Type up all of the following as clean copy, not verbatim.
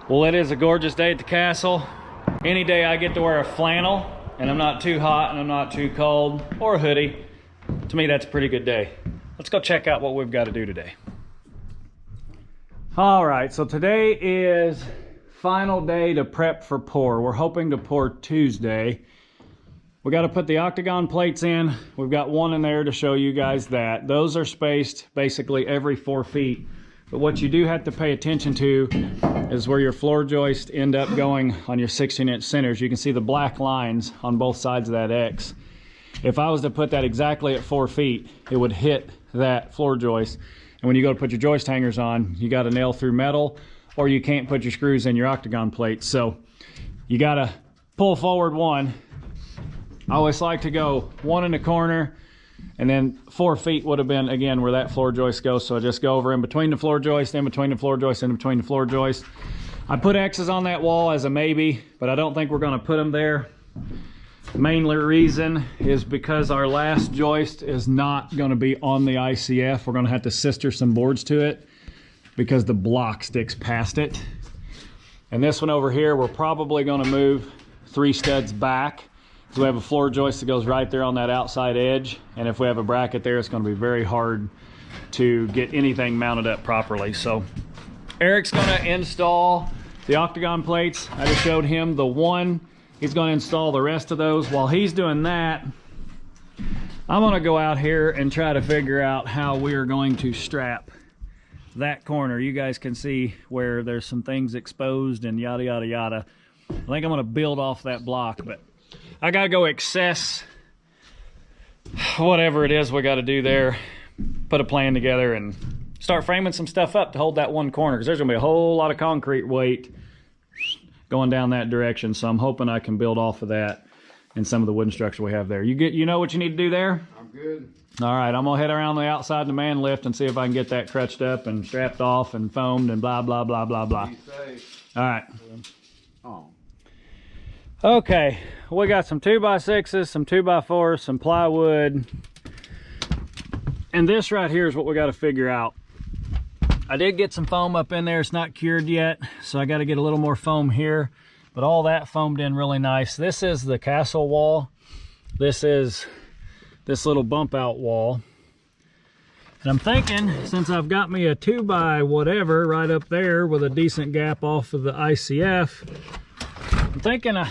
Well, it is a gorgeous day at the castle. Any day I get to wear a flannel and I'm not too hot and I'm not too cold, or a hoodie, to me that's a pretty good day. Let's go check out what we've got to do today. All right, so today is final day to prep for pour. We're hoping to pour Tuesday. We got to put the octagon plates in. We've got one in there to show you guys that. Those are spaced basically every 4 feet. But what you do have to pay attention to is where your floor joists end up going on your 16-inch centers. You can see the black lines on both sides of that X. If I was to put that exactly at 4 feet, it would hit that floor joist. And when you go to put your joist hangers on, you got to nail through metal, or you can't put your screws in your octagon plates. So you got to pull forward one. I always like to go one in the corner, and then 4 feet would have been, again, where that floor joist goes. So I just go over in between the floor joist, in between the floor joist, in between the floor joist. I put X's on that wall as a maybe, but I don't think we're going to put them there. Mainly reason is because our last joist is not going to be on the ICF. We're going to have to sister some boards to it because the block sticks past it. And this one over here, we're probably going to move 3 studs back. So we have a floor joist that goes right there on that outside edge, and if we have a bracket there, it's going to be very hard to get anything mounted up properly. So Eric's going to install the octagon plates. I just showed him the one. He's going to install the rest of those. While he's doing that, I'm going to go out here and try to figure out how we are going to strap that corner. You guys can see where there's some things exposed and yada yada yada. I think I'm going to build off that block, but I gotta go access whatever it is we gotta do there, put a plan together and start framing some stuff up to hold that one corner, because there's gonna be a whole lot of concrete weight going down that direction. So I'm hoping I can build off of that and some of the wooden structure we have there. You know what you need to do there? I'm good. All right, I'm gonna head around the outside of the man lift and see if I can get that crutched up and strapped off and foamed and blah, blah, blah, blah, blah. Be safe. All right. Oh. Okay, we got some 2x6s, some 2x4s, some plywood. And this right here is what we got to figure out. I did get some foam up in there. It's not cured yet, so I got to get a little more foam here. But all that foamed in really nice. This is the castle wall. This is this little bump out wall. And I'm thinking, since I've got me a 2x whatever right up there with a decent gap off of the ICF, I'm thinking I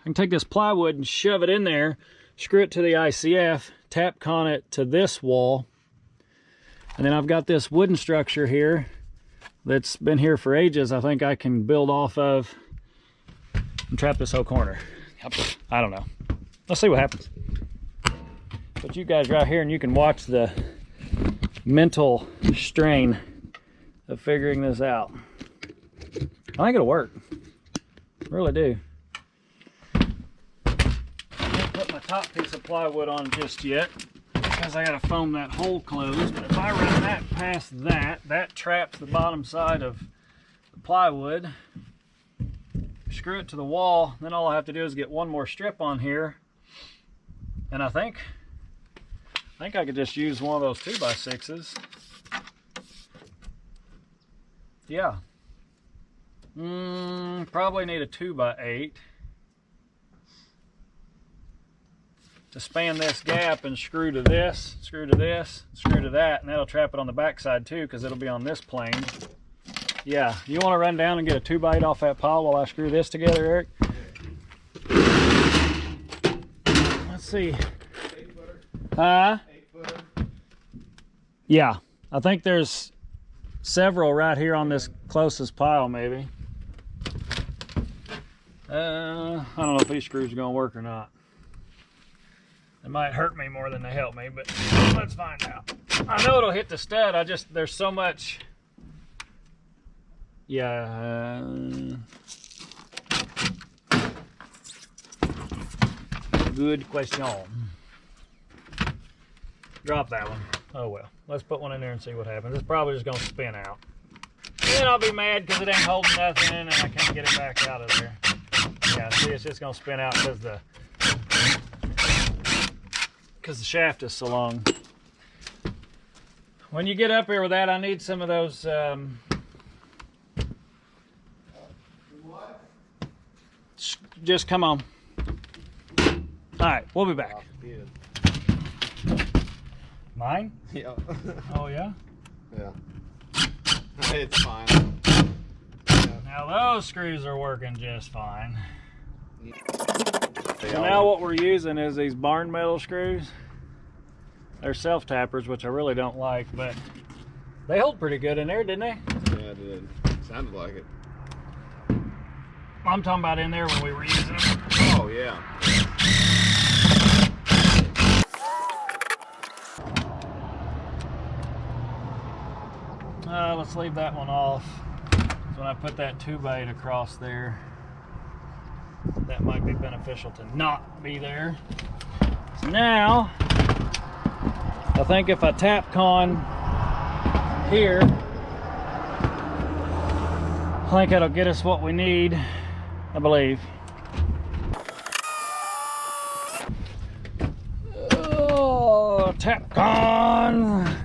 can take this plywood and shove it in there, screw it to the ICF, tap con it to this wall, and then I've got this wooden structure here that's been here for ages. I think I can build off of and trap this whole corner. I don't know. Let's see what happens. Put you guys right here and you can watch the mental strain of figuring this out. I think it'll work. I really do. Can't put my top piece of plywood on just yet because I gotta foam that hole closed. But if I run that past that traps the bottom side of the plywood. Screw it to the wall. Then all I have to do is get one more strip on here, and I think I could just use one of those 2x6s. Yeah. Probably need a 2x8 to span this gap and screw to this, screw to this, screw to that, and that'll trap it on the back side too, because it'll be on this plane. Yeah, you want to run down and get a 2x8 off that pile while I screw this together, Eric? Let's see. 8-footer? 8-footer? Yeah, I think there's several right here on this closest pile, maybe. I don't know if these screws are going to work or not. They might hurt me more than they help me, but let's find out. I know it'll hit the stud. There's so much. Yeah. Good question. Drop that one. Oh well. Let's put one in there and see what happens. It's probably just going to spin out. Then I'll be mad because it ain't holding nothing and I can't get it back out of there. Yeah, see, it's just going to spin out because the shaft is so long. When you get up here with that, I need some of those just come on. All right, we'll be back. Mine? Yeah. Oh, yeah? Yeah. It's fine. Now those screws are working just fine. They So all- now what we're using is these barn metal screws. They're self-tappers, which I really don't like, but they hold pretty good in there, didn't they? Yeah, it did. Sounded like it. I'm talking about in there when we were using them. Oh, yeah. Let's leave that one off. So when I put that 2x8 across there, that might be beneficial to not be there. So now, I think if I tap con here, I think it'll get us what we need, I believe. Oh, tap con.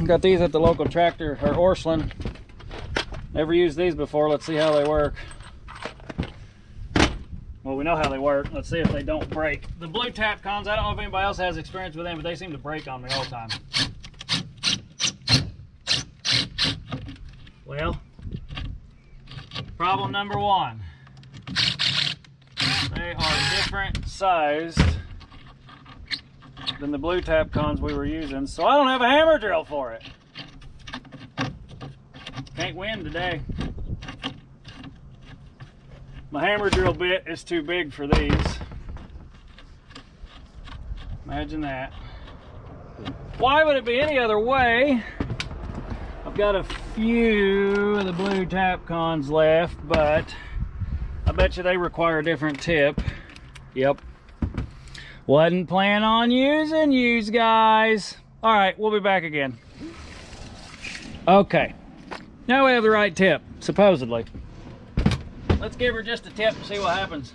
Got these at the local tractor or Orslin. Never used these before. Let's see how they work. Well, we know how they work. Let's see if they don't break. The blue tap cons, I don't know if anybody else has experience with them, but they seem to break on me all the time. Well, problem number one. They are different sized than the blue tap cons we were using, so I don't have a hammer drill for it. Can't win today. My hammer drill bit is too big for these. Imagine that. Why would it be any other way? I've got a few of the blue tap cons left, but I bet you they require a different tip. Yep. Wasn't planning on using yous guys. All right, we'll be back again. Okay, now we have the right tip, supposedly. Let's give her just a tip and see what happens.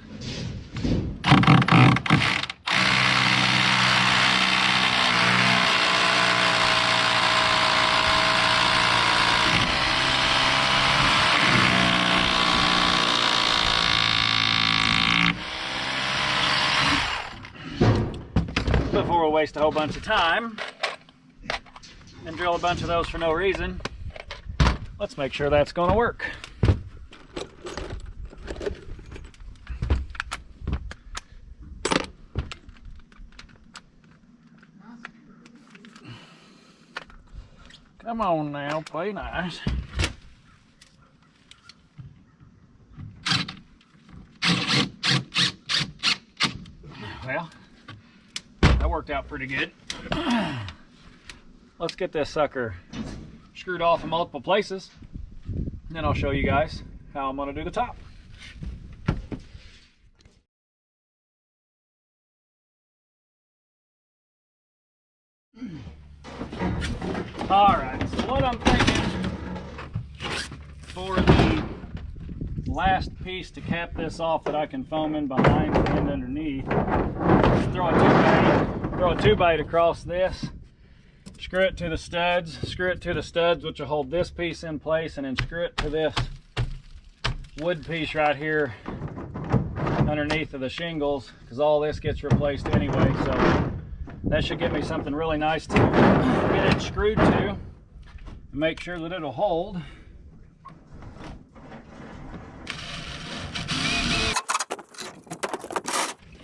Before we waste a whole bunch of time and drill a bunch of those for no reason, let's make sure that's going to work. Come on now, play nice. Well, that worked out pretty good. Let's get this sucker screwed off in multiple places. Then I'll show you guys how I'm going to do the top. Alright, so what I'm thinking for the last piece to cap this off that I can foam in behind and underneath, throw a 2x8 across this, screw it to the studs, which will hold this piece in place, and then screw it to this wood piece right here underneath of the shingles, because all this gets replaced anyway. So that should give me something really nice to get it screwed to and make sure that it'll hold.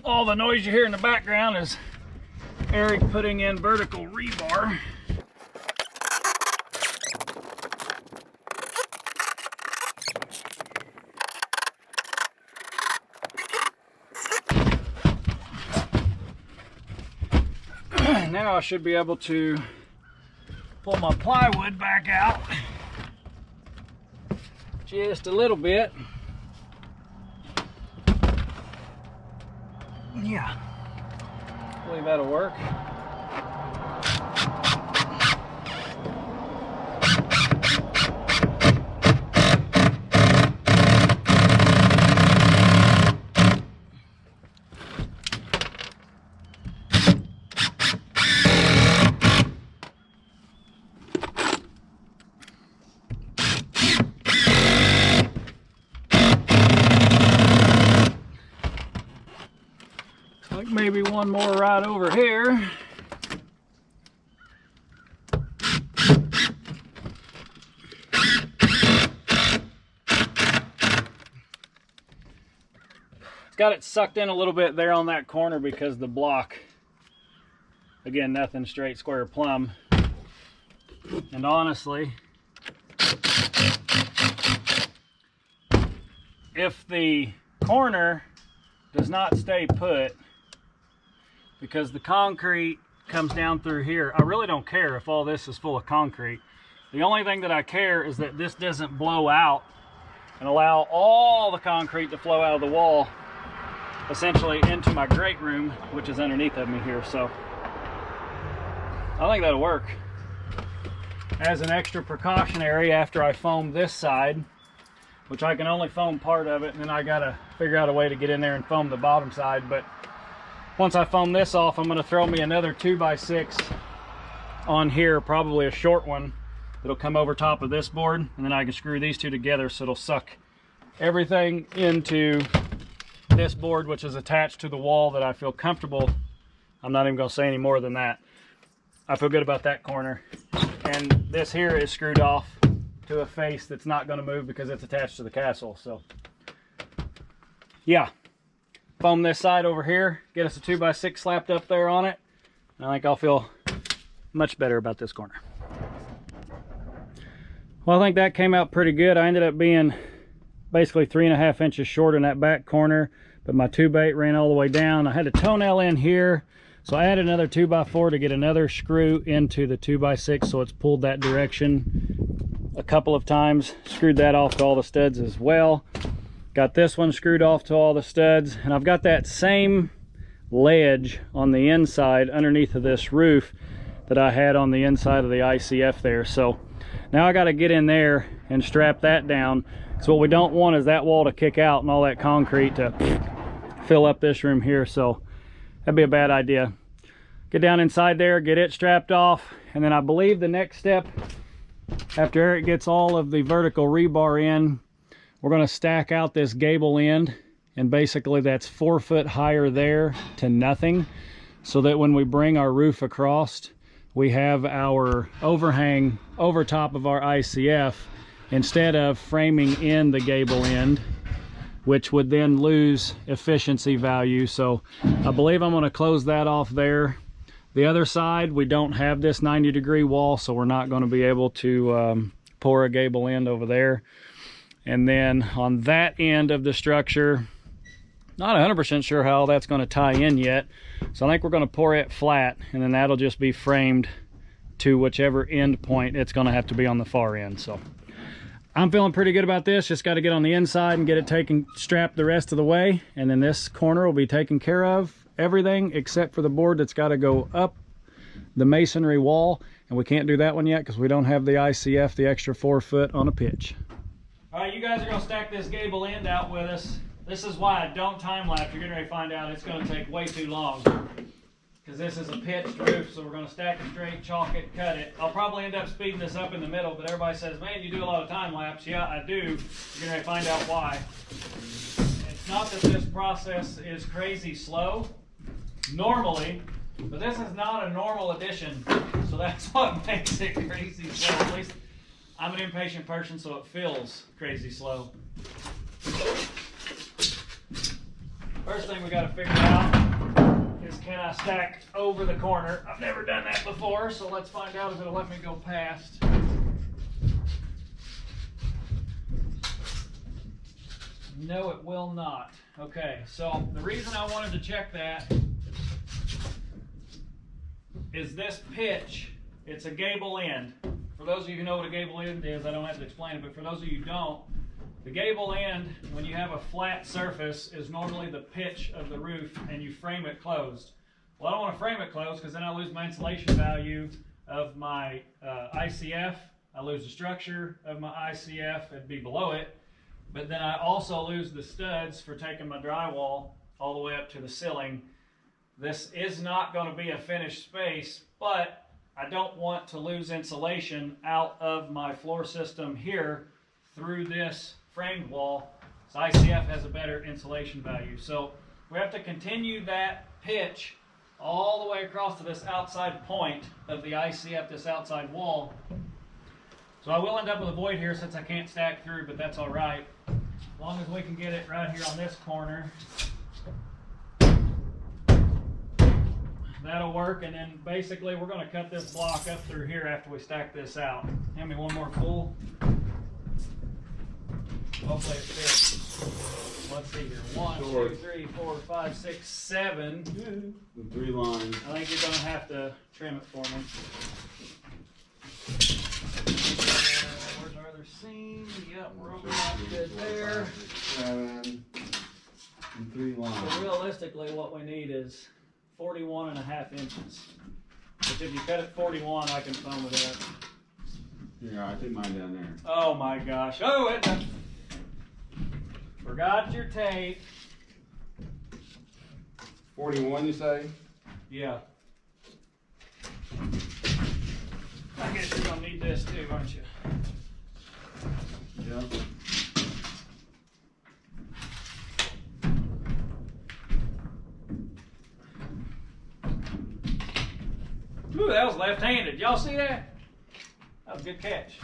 All the noise you hear in the background is Eric putting in vertical rebar. Now I should be able to pull my plywood back out just a little bit. Yeah, I believe that'll work. maybe one more right over here. Got it sucked in a little bit there on that corner because the block, again, nothing straight square plumb. And honestly, if the corner does not stay put, because the concrete comes down through here, I really don't care if all this is full of concrete. The only thing that I care is that this doesn't blow out and allow all the concrete to flow out of the wall essentially into my great room, which is underneath of me here. So I think that'll work. As an extra precautionary, after I foam this side, which I can only foam part of it, and then I gotta figure out a way to get in there and foam the bottom side. But once I foam this off, I'm gonna throw me another 2x6 on here, probably a short one, that'll come over top of this board, and then I can screw these two together so it'll suck everything into this board, which is attached to the wall that I feel comfortable. I'm not even gonna say any more than that. I feel good about that corner. And this here is screwed off to a face that's not gonna move because it's attached to the castle. So yeah, foam this side over here, get us a 2x6 slapped up there on it, and I think I'll feel much better about this corner. Well, I think that came out pretty good. I ended up being basically 3.5 inches short in that back corner, but my 2-bait ran all the way down. I had a toenail in here, so I added another 2x4 to get another screw into the 2x6 so it's pulled that direction a couple of times. Screwed that off to all the studs as well. Got this one screwed off to all the studs, and I've got that same ledge on the inside underneath of this roof that I had on the inside of the ICF there. So now I got to get in there and strap that down. So what we don't want is that wall to kick out and all that concrete to fill up this room here. So that'd be a bad idea. Get down inside there, get it strapped off, and then I believe the next step, after Eric gets all of the vertical rebar in, we're going to stack out this gable end, and basically that's 4 foot higher there to nothing, so that when we bring our roof across, we have our overhang over top of our ICF instead of framing in the gable end, which would then lose efficiency value. So I believe I'm going to close that off there. The other side, we don't have this 90-degree wall, so we're not going to be able to pour a gable end over there. And then on that end of the structure, not 100% sure how that's going to tie in yet, so I think we're going to pour it flat, and then that'll just be framed to whichever end point it's going to have to be on the far end. So I'm feeling pretty good about this. Just got to get on the inside and get it strapped the rest of the way, and then this corner will be taken care of, everything except for the board that's got to go up the masonry wall, and we can't do that one yet because we don't have the ICF, the extra 4 foot on a pitch. All right, you guys are going to stack this gable end out with us. This is why I don't time lapse. You're getting ready to find out it's going to take way too long, because this is a pitched roof, so we're going to stack it straight, chalk it, cut it. I'll probably end up speeding this up in the middle, but everybody says, man, you do a lot of time lapse. Yeah, I do. You're going to find out why. It's not that this process is crazy slow normally, but this is not a normal addition, so that's what makes it crazy slow. At least I'm an impatient person, so it feels crazy slow. First thing we got to figure out is, can I stack over the corner? I've never done that before, so let's find out if it'll let me go past. No, it will not. Okay, so the reason I wanted to check that is this pitch. It's a gable end. For those of you who know what a gable end is, I don't have to explain it, but for those of you who don't, the gable end, when you have a flat surface, is normally the pitch of the roof, and you frame it closed. Well, I don't want to frame it closed because then I lose my insulation value of my ICF. I lose the structure of my ICF, it'd be below it, but then I also lose the studs for taking my drywall all the way up to the ceiling. This is not going to be a finished space, but I don't want to lose insulation out of my floor system here through this framed wall. So ICF has a better insulation value. So we have to continue that pitch all the way across to this outside point of the IC at this outside wall. So I will end up with a void here since I can't stack through, but that's all right. As long as we can get it right here on this corner. That'll work, and then basically we're going to cut this block up through here after we stack this out. Hand me one more pull. Hopefully it fits. Let's see here. 1, 2, 3, 4, 5, 6, 7. 3 lines. I think you're going to have to trim it for me. Where's our other seam? Yep, we're over that good there. 7 and 3 lines. So realistically, what we need is 41.5 inches. Which if you cut it 41, I can foam it up. Here, I think mine down there. Oh my gosh. Oh, it forgot your tape. 41, you say? Yeah. I guess you're gonna need this too, aren't you? Yeah. Ooh, that was left-handed. Y'all see that? That was a good catch.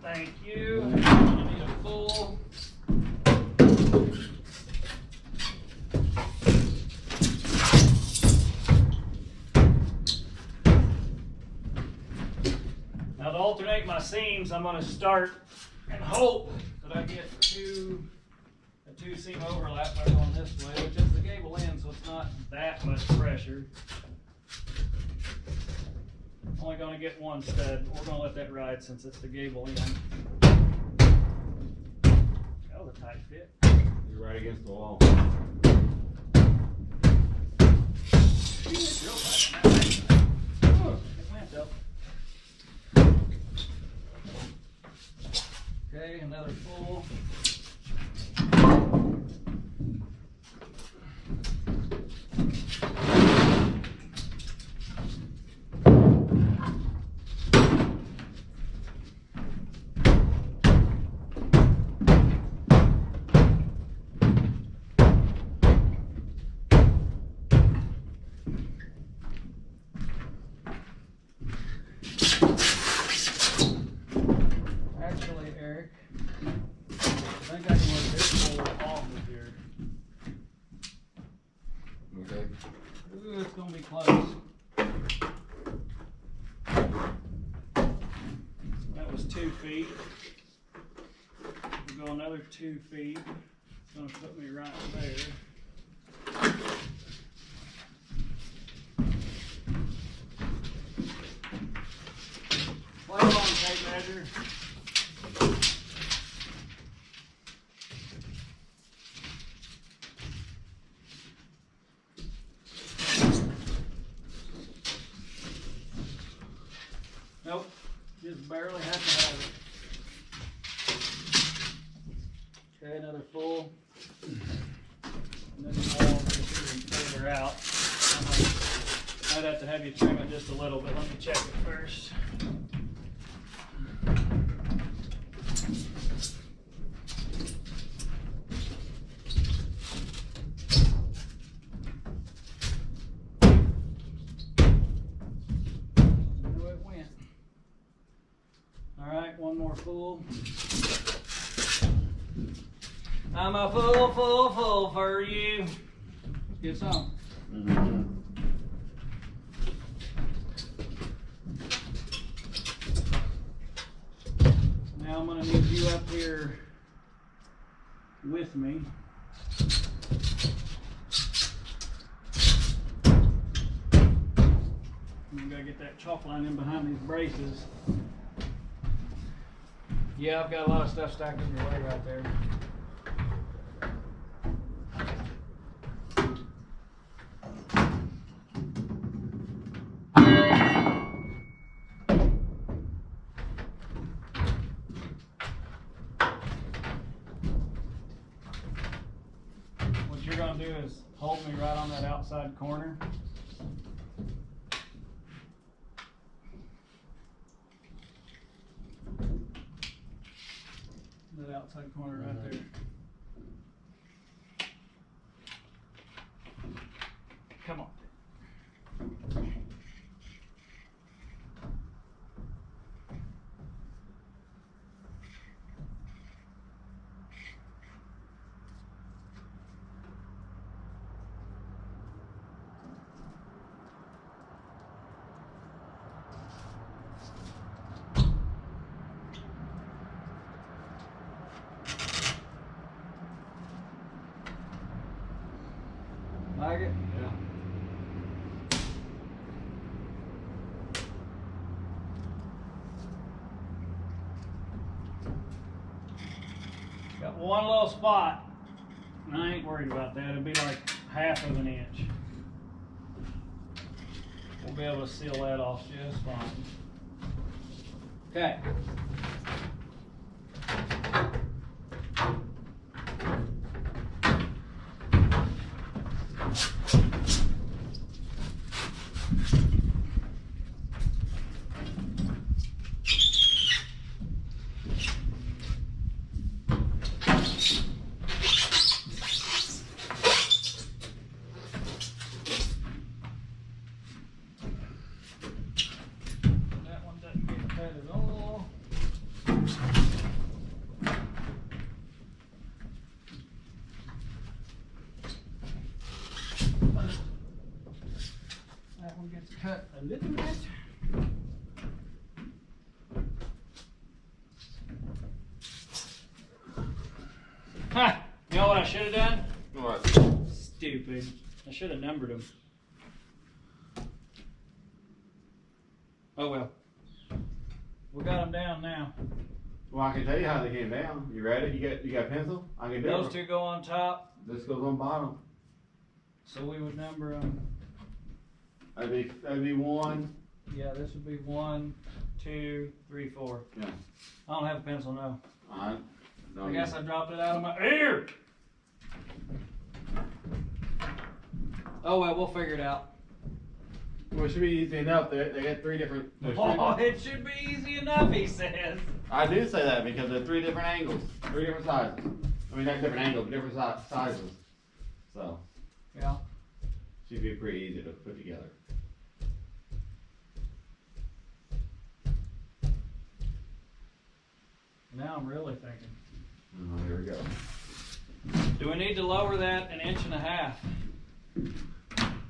Thank you. I need a full. Now to alternate my seams, I'm going to start and hope that I get a two seam overlap by going this way, which is the gable end, so it's not that much pressure. Only going to get one stud. We're going to let that ride since it's the gable end. That was a tight fit. You're right against the wall. It's real tight on that side. Oh, it went though. Okay, another full. Actually, Eric, I think I can let this pull off of here. Okay. Ooh, it's gonna be close. That was 2 feet. We'll go another 2 feet. It's gonna put me right there. Play on tape measure. Nope, just barely have to have it. Okay, another full. And then the wall gets even further out. I'd have to have you trim it just a little bit. Let me check it first. Alright, one more full. I'm a full for you. Get some. Mm-hmm. Now I'm going to need you up here with me. You gotta get that chalk line in behind these braces. Yeah, I've got a lot of stuff stacked in your way right there. you're gonna do is hold me right on that outside corner. That outside corner right there. Come on. Like it? Yeah. Got one little spot, and I ain't worried about that. It'll be like 1/2 of an inch. We'll be able to seal that off just fine. Okay. That one doesn't get cut at all. That one gets cut a little bit. Ha! You know what I should have done? What? Stupid. I should have numbered them. Oh well. We got them down now. Well, I can tell you how they came down. You ready? You got a pencil? I can do Those it. two go on top, This goes on bottom. so we would number them. That'd be 1. Yeah, this would be 1, 2, 3, 4. Yeah. I don't have a pencil now. I I guess I dropped it out of my ear. Oh well, we'll figure it out. Well, it should be easy enough. They got 3 different. Oh, it should be easy enough, he says. I do say that because they're 3 different angles, 3 different sizes. I mean, not different angles, but different sizes. So, Yeah. should be pretty easy to put together. Now I'm really thinking. Oh, here we go. Do we need to lower that 1.5 inches?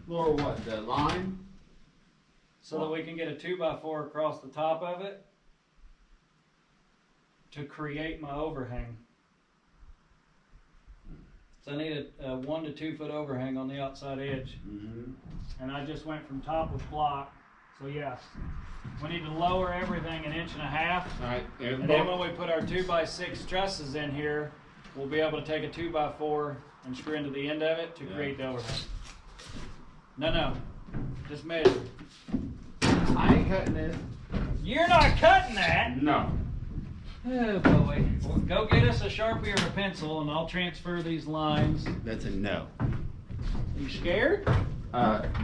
Lower what? The line? So that we can get a 2x4 across the top of it to create my overhang. So I need a 1 to 2 foot overhang on the outside edge. Mm-hmm. And I just went from top with block. So yes, we need to lower everything 1.5 inches. Alright, And then when we put our 2x6 trusses in here, we'll be able to take a 2x4 and screw into the end of it to create the overhang. No, just measure. I ain't cutting this. You're not cutting that! No. Oh boy. Well, go get us a Sharpie or a pencil and I'll transfer these lines. That's a no. You scared?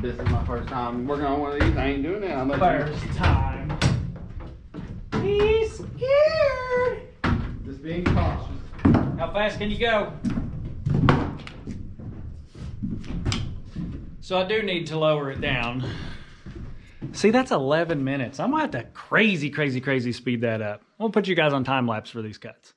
This is my first time working on one of these. I ain't doing that. I'm First time. He's scared. just being cautious. How fast can you go? So I do need to lower it down. See, that's 11 minutes. I'm gonna have to crazy speed that up. I'll put you guys on time lapse for these cuts.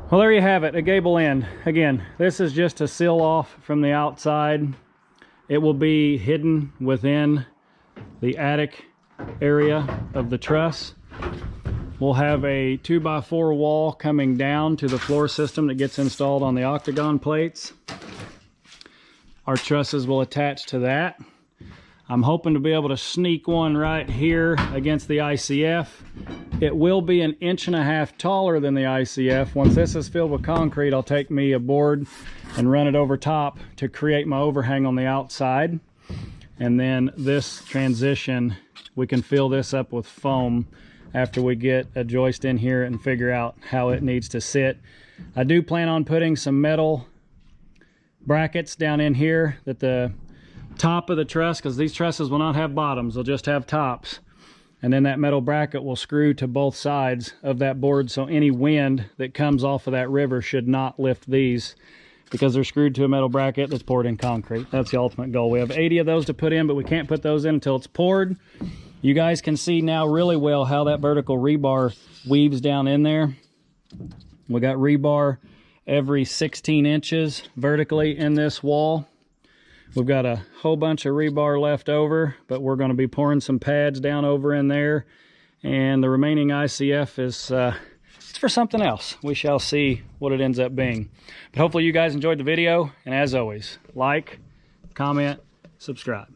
Well, there you have it, a gable end. Again, this is just to seal off from the outside. It will be hidden within the attic area of the truss. We'll have a 2x4 wall coming down to the floor system that gets installed on the octagon plates. Our trusses will attach to that. I'm hoping to be able to sneak one right here against the ICF. It will be 1.5 inches taller than the ICF. Once this is filled with concrete, I'll take me a board and run it over top to create my overhang on the outside. And then this transition, we can fill this up with foam after we get a joist in here and figure out how it needs to sit. I do plan on putting some metal brackets down in here that the top of the truss, because these trusses will not have bottoms, they'll just have tops, and then that metal bracket will screw to both sides of that board, so any wind that comes off of that river should not lift these, because they're screwed to a metal bracket that's poured in concrete. That's the ultimate goal. We have 80 of those to put in, but we can't put those in until it's poured. You guys can see now really well how that vertical rebar weaves down in there. We got rebar every 16 inches vertically in this wall. We've got a whole bunch of rebar left over, but we're going to be pouring some pads down over in there. And the remaining ICF is it's for something else. We shall see what it ends up being. But hopefully you guys enjoyed the video. And as always, like, comment, subscribe.